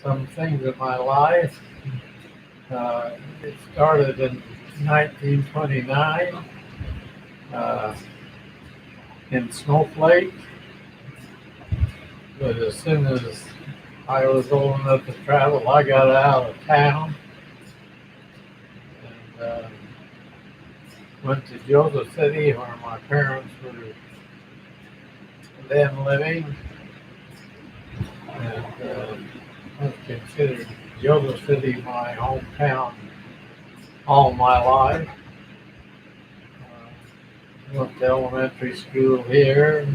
some things in my life. It started in 1929 uh, in Snowflake, but as soon as I was old enough to travel, I got out of town and went to Joseph City, where my parents were then living, and I've considered Joseph City my hometown all my life. Went to elementary school here.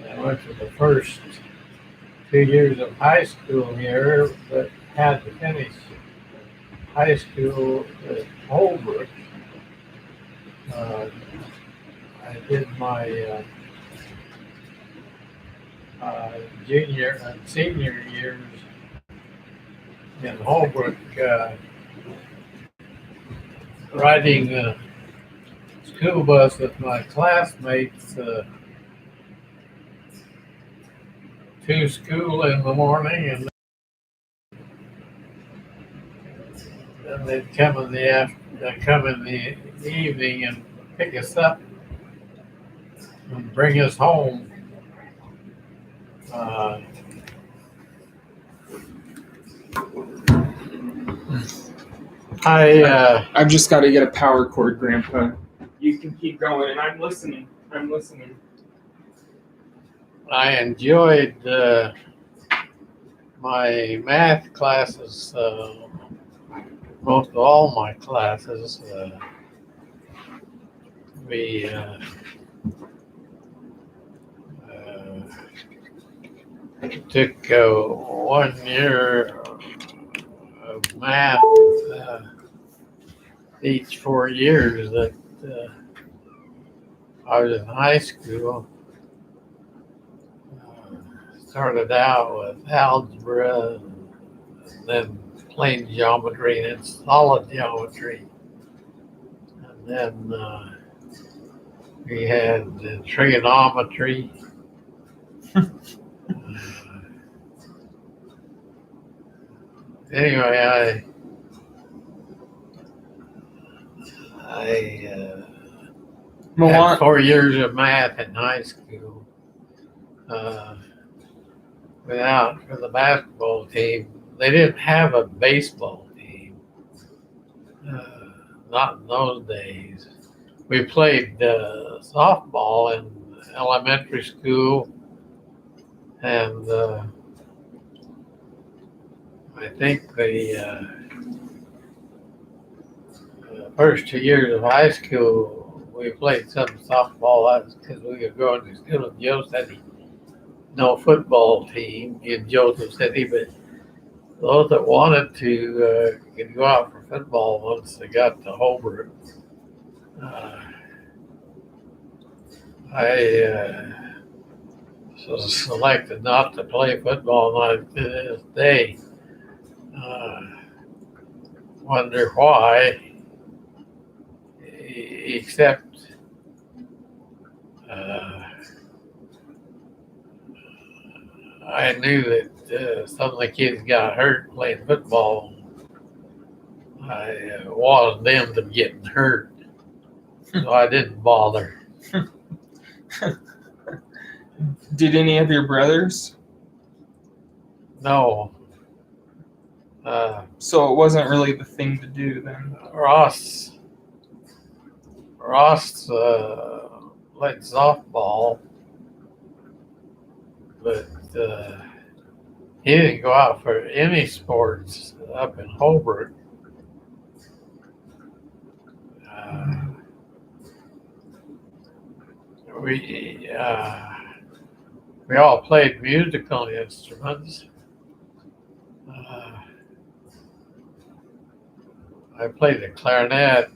I went to the first 2 years of high school here, but had to finish high school at Holbrook. I did my junior and senior years in Holbrook, riding a school bus with my classmates to school in the morning, and then they'd come in the evening and pick us up and bring us home. I've just got to get a power cord, Grandpa. You can keep going, and I'm listening. I enjoyed my math classes, most of all my classes. We took 1 year of math each 4 years that I was in high school. Started out with algebra, and then plane geometry, and then solid geometry. And then we had trigonometry. Anyway, I had 4 years of math in high school. Went out for the basketball team. They didn't have a baseball team. Not in those days. We played softball in elementary school, and I think the first 2 years of high school we played some softball. That's because we were going to school in Joseph City. No football team in Joseph City, but those that wanted to could go out for football once they got to Holbrook. I was selected not to play football, and to this day wonder why, except I knew that some of the kids got hurt playing football. I wanted them to get hurt, so I didn't bother. Did any of your brothers? No. So it wasn't really the thing to do then? Ross played softball, but he didn't go out for any sports up in Holbrook. We all played musical instruments. I played the clarinet.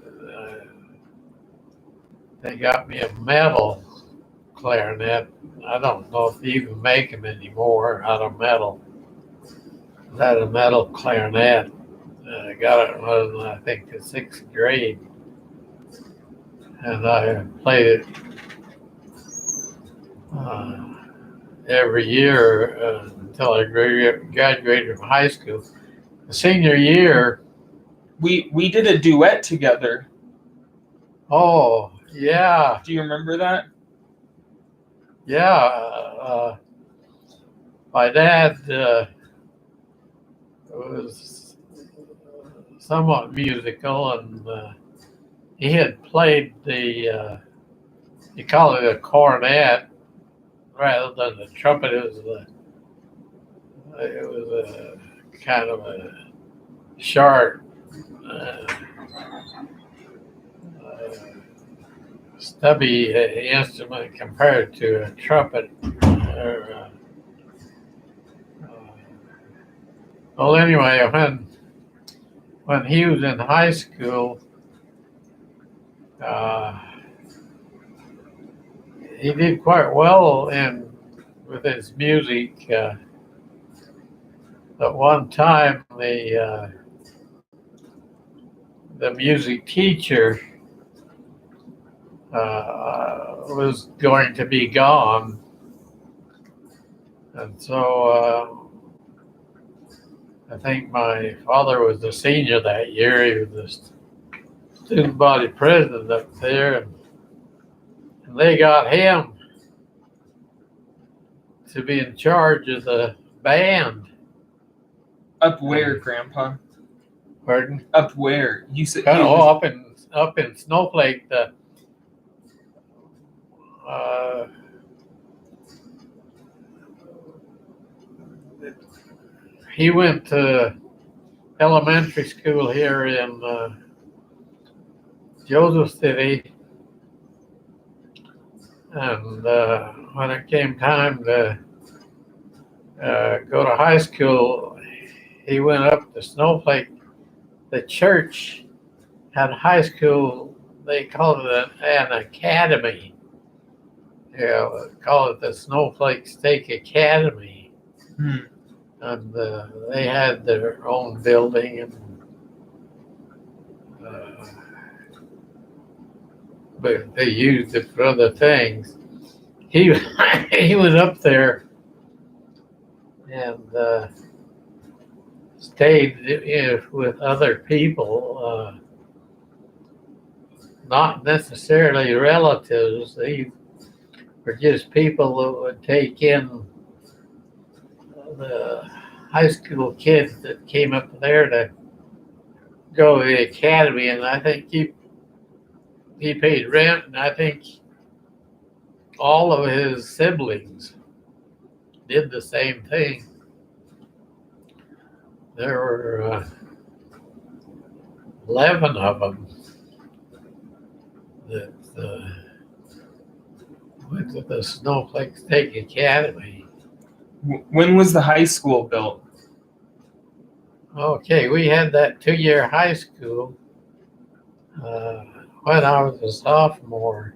They got me a metal clarinet. I don't know if they even make them anymore out of metal. I had a metal clarinet. I got it when I think the 6th grade, and I played it every year until I graduated from high school. The senior year, We did a duet together. oh yeah, Do you remember that? yeah. My dad was somewhat musical, and he had played you call it a cornet rather than a trumpet. It was a kind of a short, uh, uh, stubby instrument compared to a trumpet. Well, anyway, when he was in high school, uh, he did quite well in with his music. At one time, the music teacher was going to be gone, and so I think my father was the senior that year. He was the student body president up there, and they got him to be in charge of the band. Up where, Grandpa? Pardon? Up where? You said Oh, up in Snowflake. Uh, he went to elementary school here in Joseph City, and when it came time to go to high school, he went up to Snowflake. The church had high school. They called it an academy. Yeah, call it the Snowflake State Academy. Hmm. And they had their own building, and but they used it for other things. He he was up there and stayed with other people, not necessarily relatives. They were just people that would take in the high school kids that came up there to go to the academy, and I think he paid rent, and I think all of his siblings did the same thing. There were 11 of them that went to the Snowflake State Academy. When was the high school built? Okay, we had that 2-year high school when I was a sophomore.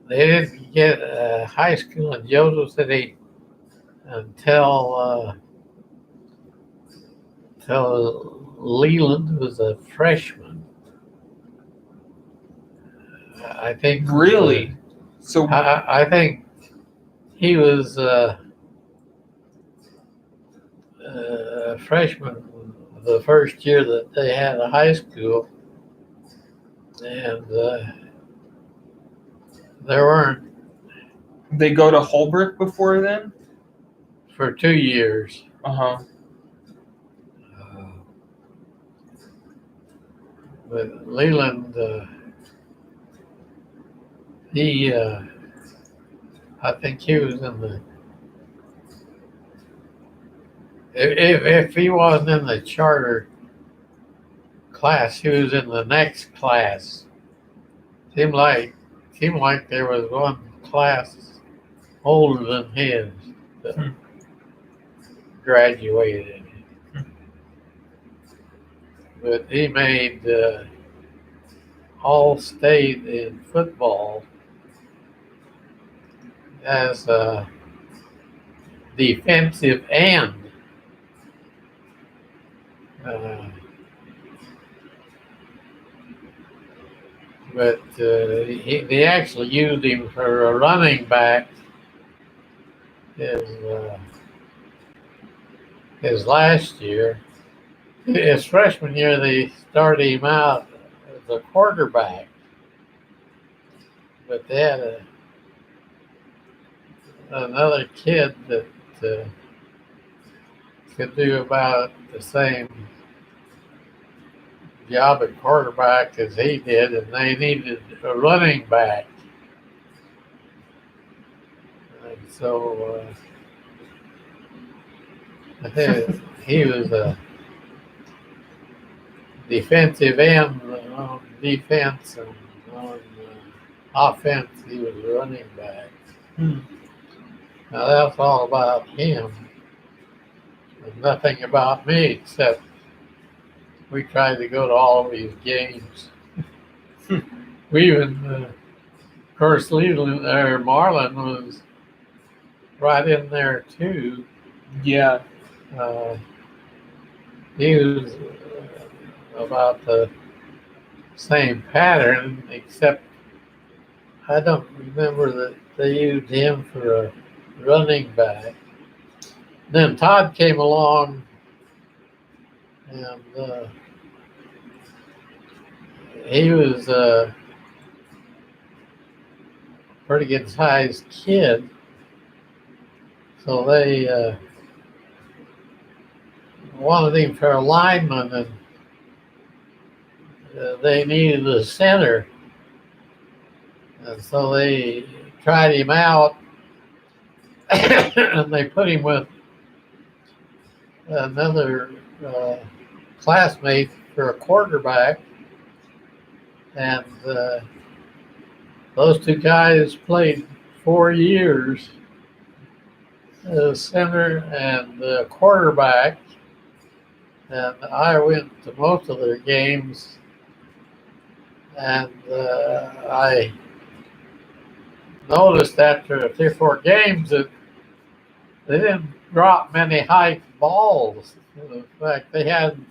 They didn't get a high school in Joseph City until Leland was a freshman. I think. Really? So I think he was a freshman the first year that they had a high school, and there weren't they go to Holbrook before then? for 2 years. Uh-huh. But Leland, he, I think he was in the. If he wasn't in the charter class, he was in the next class. Seemed like there was one class older than his that graduated. But he made all state in football as a defensive end. But they actually used him for a running back his last year. His freshman year, they started him out as a quarterback, but they had another kid that could do about the same job at quarterback as he did, and they needed a running back. And so he was a defensive end on defense, and on offense he was a running back. Now that's all about him, and nothing about me, except we tried to go to all of these games. We even, of course, Marlin was right in there too. Yeah. He was about the same pattern, except I don't remember that they used him for a running back. Then Todd came along, and he was a pretty good sized kid. So they wanted him for a lineman, and they needed a center. And so they tried him out, and they put him with another classmate for a quarterback. And those two guys played 4 years as center and quarterback. And I went to most of their games, and I noticed after 3 or 4 games that they didn't drop many high balls. In fact, they hadn't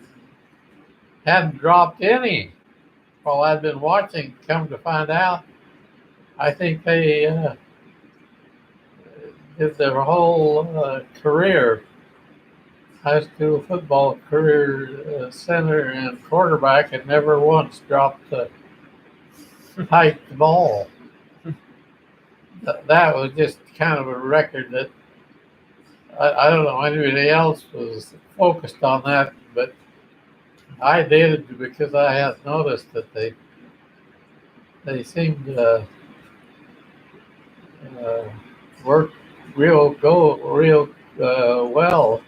dropped any while I'd been watching. Come to find out, I think they did their whole career, high school football career, center and quarterback, and never once dropped a high ball. That was just kind of a record that I don't know anybody else was focused on that, but I did, because I had noticed that they seemed to work real well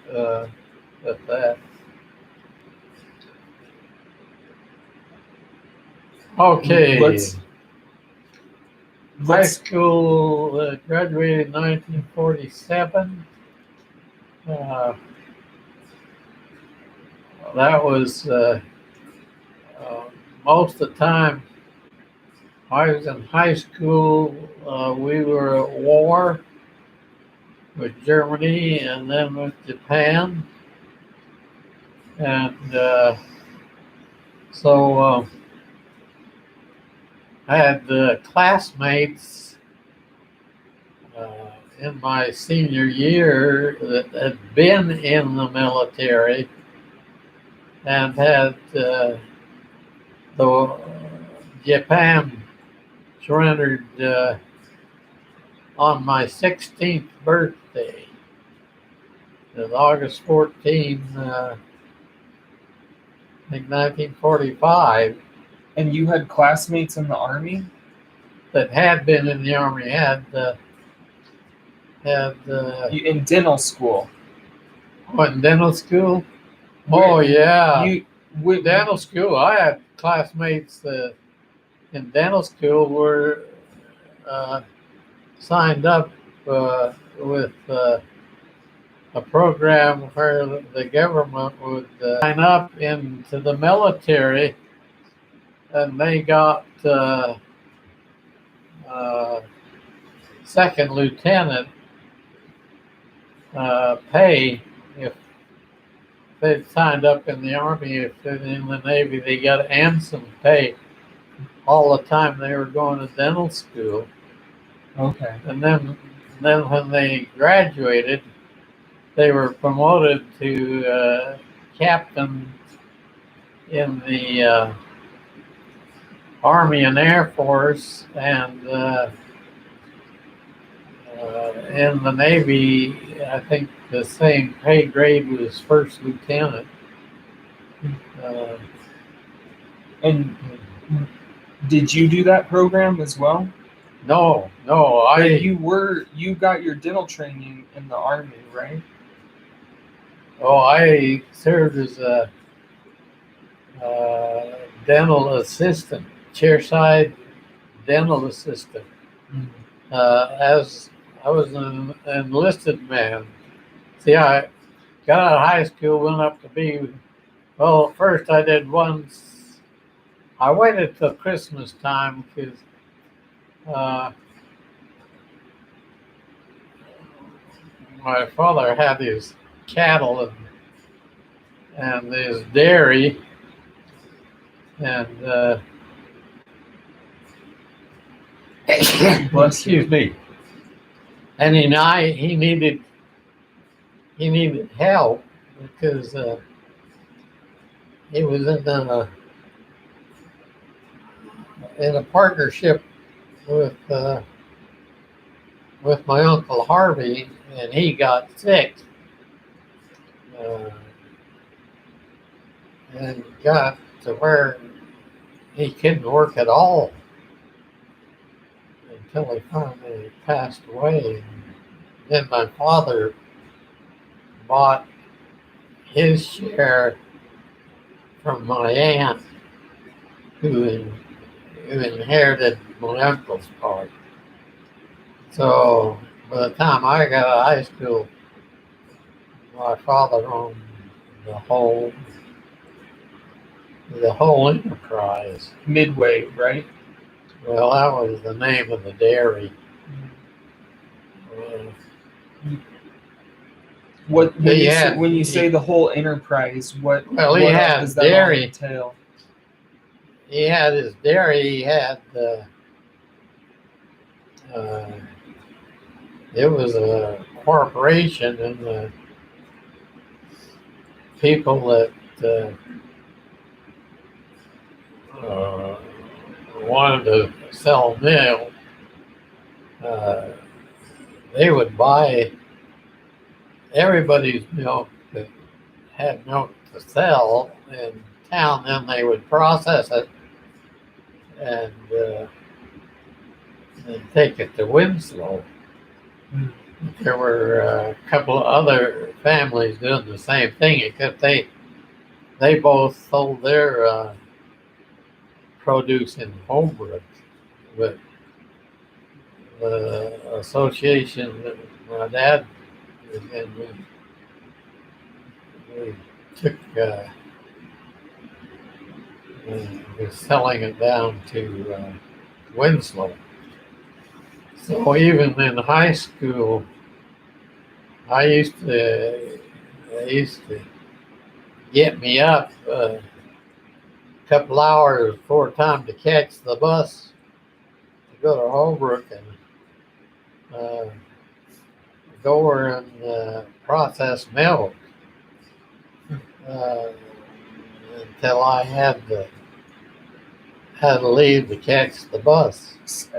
at that. Okay. High school, graduated in 1947. That was most of the time I was in high school. We were at war with Germany and then with Japan. And so I had classmates in my senior year that had been in the military and had Japan surrendered on my 16th birthday. It was August 14, I think 1945. And you had classmates in the Army? That had been in the Army, in dental school. What, in dental school? Oh, yeah. With dental school, I had classmates that in dental school were signed up with a program where the government would sign up into the military, and they got second lieutenant pay if they'd signed up in the Army. If they're in the Navy, they got ensign pay all the time they were going to dental school. Okay. And then then when they graduated, they were promoted to captain in the Army and Air Force, and in the Navy, I think the same pay grade was first lieutenant. Uh, And did you do that program as well? no, But you got your dental training in the Army, right? I served as a dental assistant, chairside dental assistant. As I was an enlisted man. See, I got out of high school, went up to be, well, first I did once, I waited till Christmas time because my father had his cattle and his dairy, and excuse me. And he needed help because he was in a partnership with my uncle Harvey, and he got sick uh, and got to where he couldn't work at all until he finally passed away. And then my father bought his share from my aunt, who inherited my uncle's part. So by the time I got out of high school, my father owned the whole enterprise. Midway, right? Well, that was the name of the dairy. What when you say the whole enterprise, what he had does that dairy entail? He had his dairy. He had it was a corporation, and the people that wanted to sell milk, they would buy everybody's milk that had milk to sell in town. Then they would process it and take it to Winslow. There were a couple of other families doing the same thing, except they both sold their produce in Holbrook. But the association that my dad was in, we took was selling it down to Winslow. So even in high school, I used to get me up a couple hours before time to catch the bus to go to Holbrook and go over and process milk until I had to leave to catch the bus.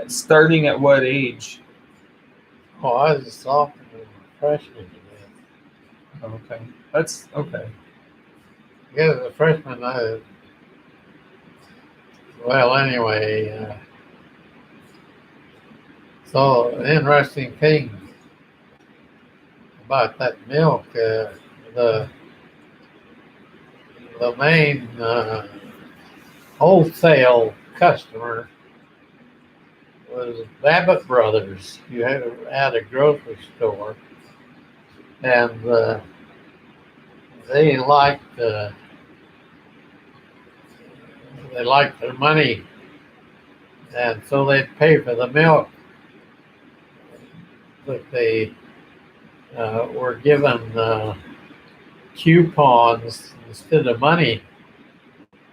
Starting at what age? Oh, I was a sophomore, freshman. Okay, that's okay. Yeah, as a freshman, anyway. So an interesting thing about that milk, the main wholesale customer was Babbitt Brothers. You had a grocery store, and they liked their money, and so they'd pay for the milk, but they were given coupons instead of money,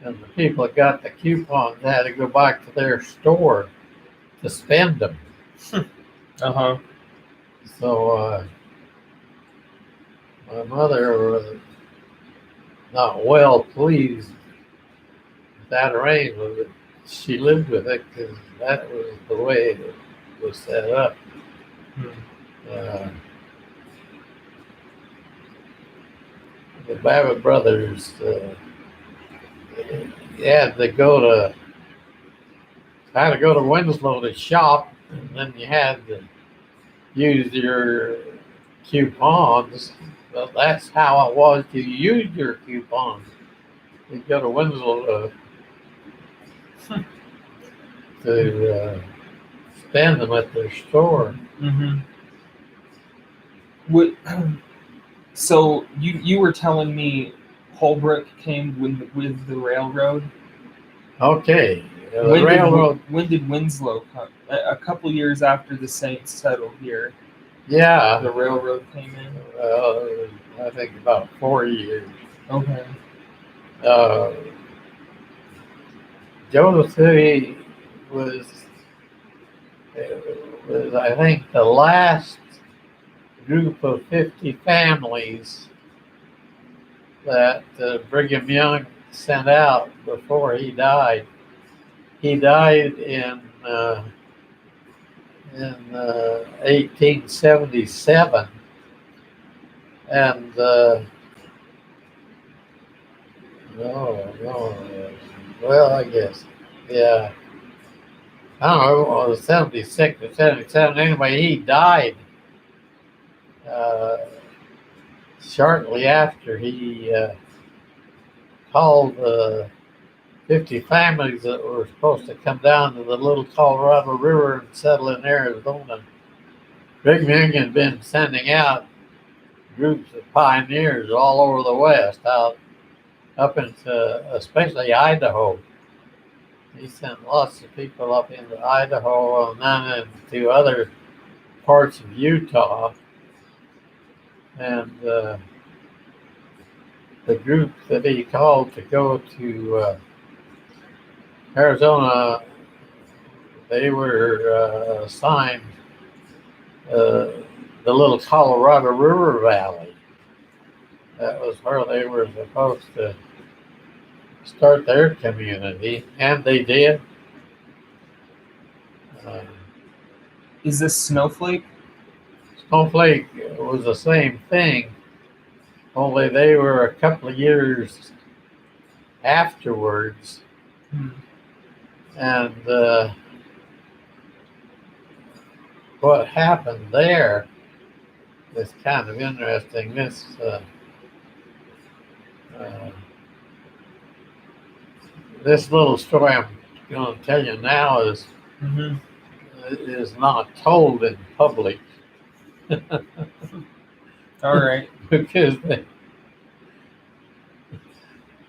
and the people that got the coupons had to go back to their store to spend them. So my mother was not well pleased with that arrangement, but she lived with it because that was the way it was set up. Uh, the Babbitt brothers had to had to go to Winslow to shop, and then you had to use your coupons. Well, that's how it was to use your coupons. You go to Winslow to spend them at their store. Mm-hmm. What? So you were telling me Holbrook came with the railroad. Okay, the railroad. When did Winslow come? A couple years after the Saints settled here. Yeah, The railroad came in. I think about 4 years. Okay. Joseph City was, I think, the last group of 50 families that Brigham Young sent out before he died. He died in 1877, and well, I guess, yeah, I don't know, it was 76 or 77. Anyway, he died shortly after he called 50 families that were supposed to come down to the Little Colorado River and settle in Arizona. Brigham Young had been sending out groups of pioneers all over the West, out up into especially Idaho. He sent lots of people up into Idaho and then into other parts of Utah. And the group that he called to go to Arizona, they were assigned the Little Colorado River Valley. That was where they were supposed to start their community, and they did. Is this Snowflake? Snowflake was the same thing, only they were a couple of years afterwards. And what happened there is kind of interesting. This little story I'm going to tell you now is not told in public. All right. Because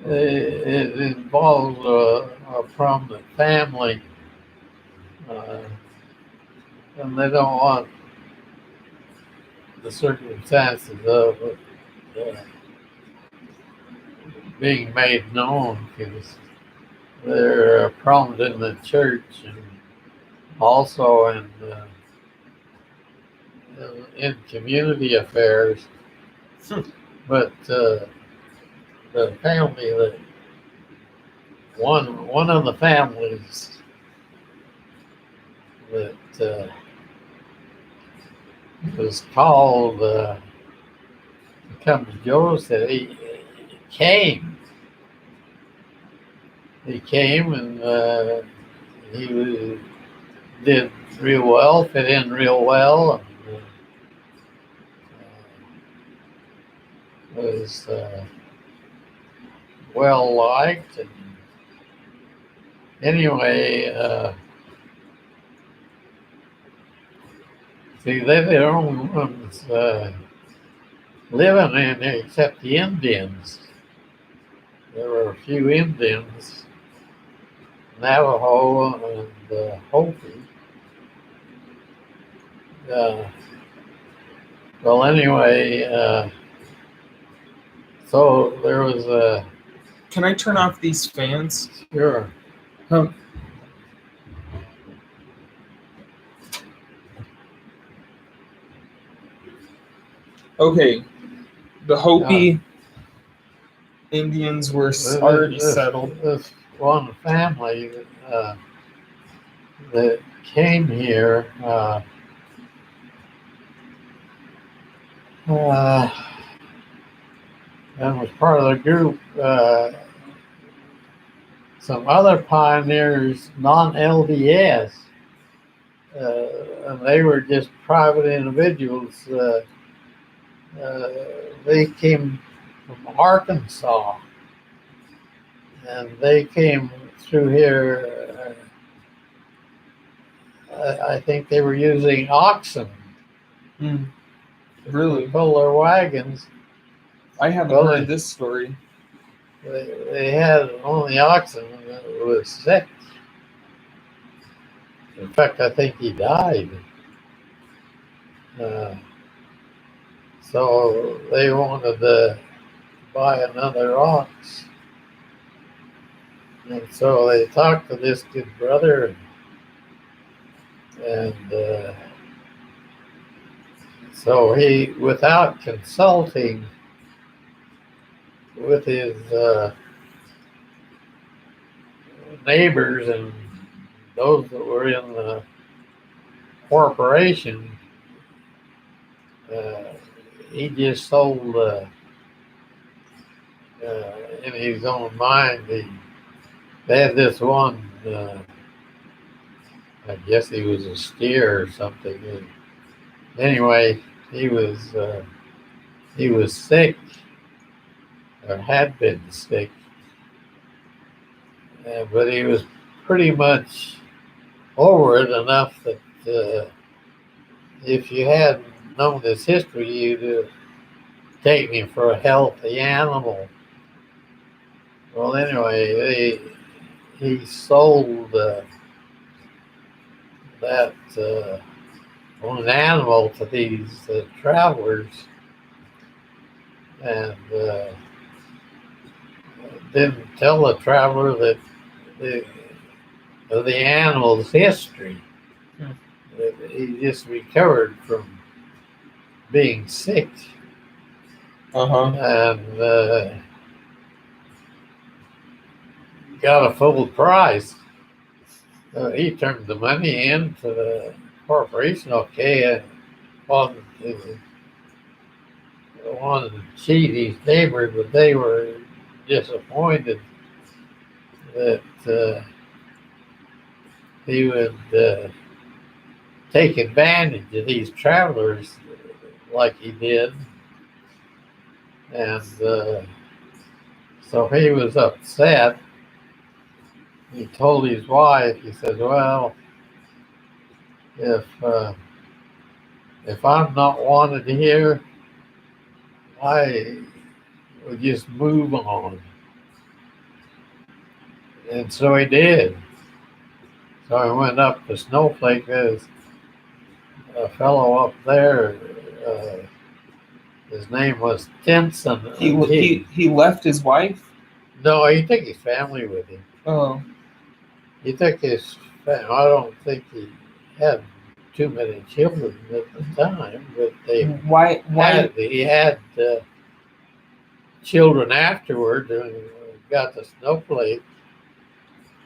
it involves a prominent family, and they don't want the circumstances of it being made known, because they're prominent in the church and also in community affairs. But the family that one of the families that was called to come to Joseph, he came. He came and he did real well, fit in real well, and was well liked. And anyway, see, they're the only ones living in there except the Indians. There were a few Indians, Navajo and Hopi. Well, anyway, so there was a. Can I turn off these fans? Sure. Okay, the Hopi Indians were already settled. This one family that came here and was part of the group. Some other pioneers, non-LDS, and they were just private individuals. They came from Arkansas, and they came through here. I think they were using oxen Really? to pull their wagons. I haven't heard this story. They had only oxen that was sick. In fact, I think he died. So they wanted to buy another ox. And so they talked to this good brother, and so he, without consulting with his neighbors and those that were in the corporation, he just sold in his own mind. They had this one, I guess he was a steer or something. And anyway, he was sick, or had been sick, but he was pretty much over it enough that if you hadn't known his history, you'd have taken him for a healthy animal. Well, anyway, he sold that one animal to these travelers, and didn't tell the traveler that the animal's history. That he just recovered from being sick, and got a full price. He turned the money in to the corporation. Okay, wanted to cheat his neighbors, but they were disappointed that he would take advantage of these travelers like he did, and so he was upset. He told his wife, he said, well, if I'm not wanted here, I would just move on. And so he did. So he went up to Snowflake. There's a fellow up there, his name was Tinson. He left his wife? No, he took his family with him. Oh. He took his family. I don't think he had too many children at the time, but he had children afterward and got to Snowflake,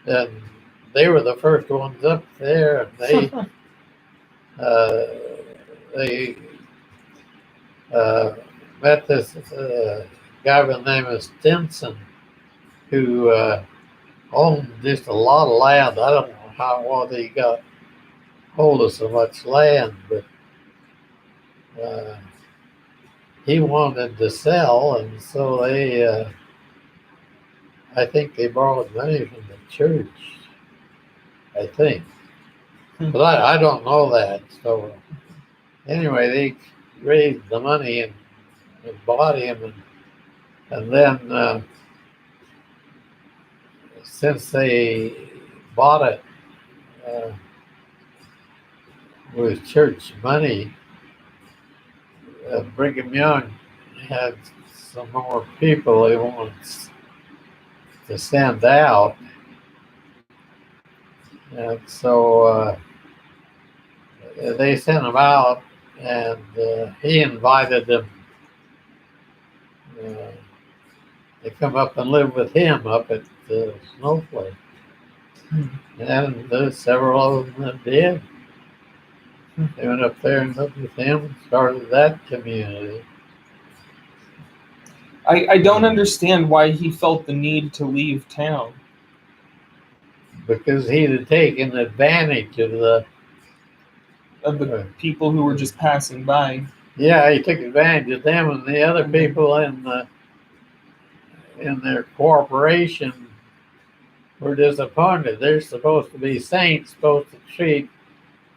and they were the first ones up there, and they met this guy by the name of Stinson, who owned just a lot of land. I don't know how he got hold of so much land, but he wanted to sell, and so I think they borrowed money from the church, I think. But I don't know that. So anyway, they raised the money and bought him, and then since they bought it with church money, Brigham Young had some more people he wants to send out, and so they sent him out, and he invited them uh, they come up and live with him up at Snowflake. And there's several of them that did. They went up there and lived with him and started that community. I don't understand why he felt the need to leave town. Because he'd have taken advantage of the People who were just passing by. Yeah, he took advantage of them, and the other people in their corporation were disappointed. They're supposed to be saints, supposed to treat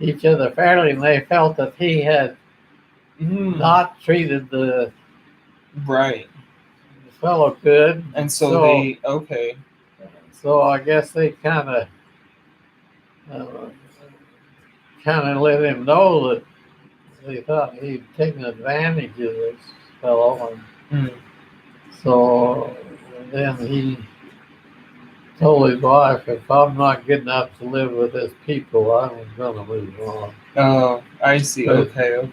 each other fairly, and they felt that he had not treated the right fellow good. And so they So I guess they kind of let him know that they thought he'd taken advantage of this fellow, and so then he told his wife, "If I'm not good enough to live with his people, I'm going to move on." Oh, I see. Okay.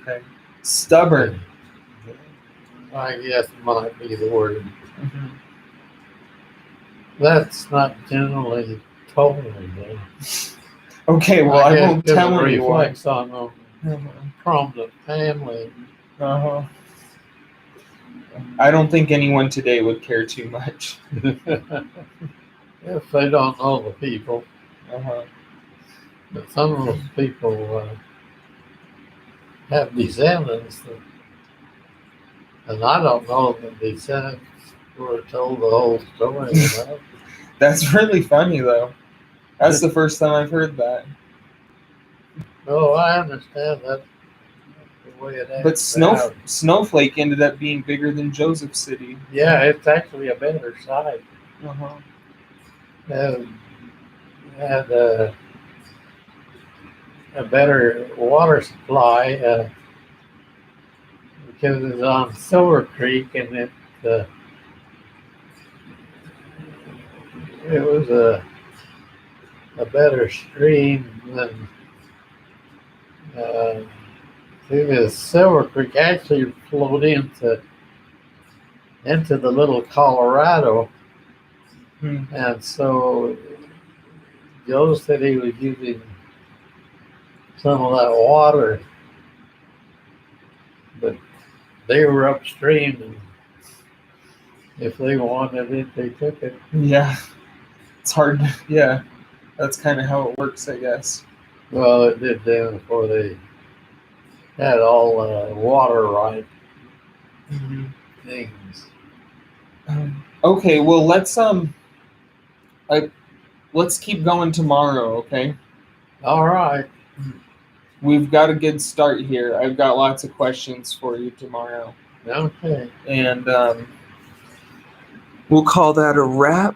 Stubborn. I guess might be the word. That's not generally told me. Okay, well, I won't tell it anyone. reflects on the prominent family. I don't think anyone today would care too much. If they don't know the people. But some of those people have descendants, and I don't know if the descendants were told the whole story. That's really funny, though. That's the first time I've heard that. No, I understand that. The way it But Snowflake ended up being bigger than Joseph City. Yeah, it's actually a better site. It had a better water supply because it's on Silver Creek, and it was a better stream than the Silver Creek actually flowed into the little Colorado, and so Joe said he was using some of that water, but they were upstream, and if they wanted it, they took it. Yeah, it's hard. Yeah, that's kind of how it works, I guess. Well, it did then before they had all water right things. Okay, well let's keep going tomorrow. Okay. All right. We've got a good start here. I've got lots of questions for you tomorrow. Okay. And we'll call that a wrap.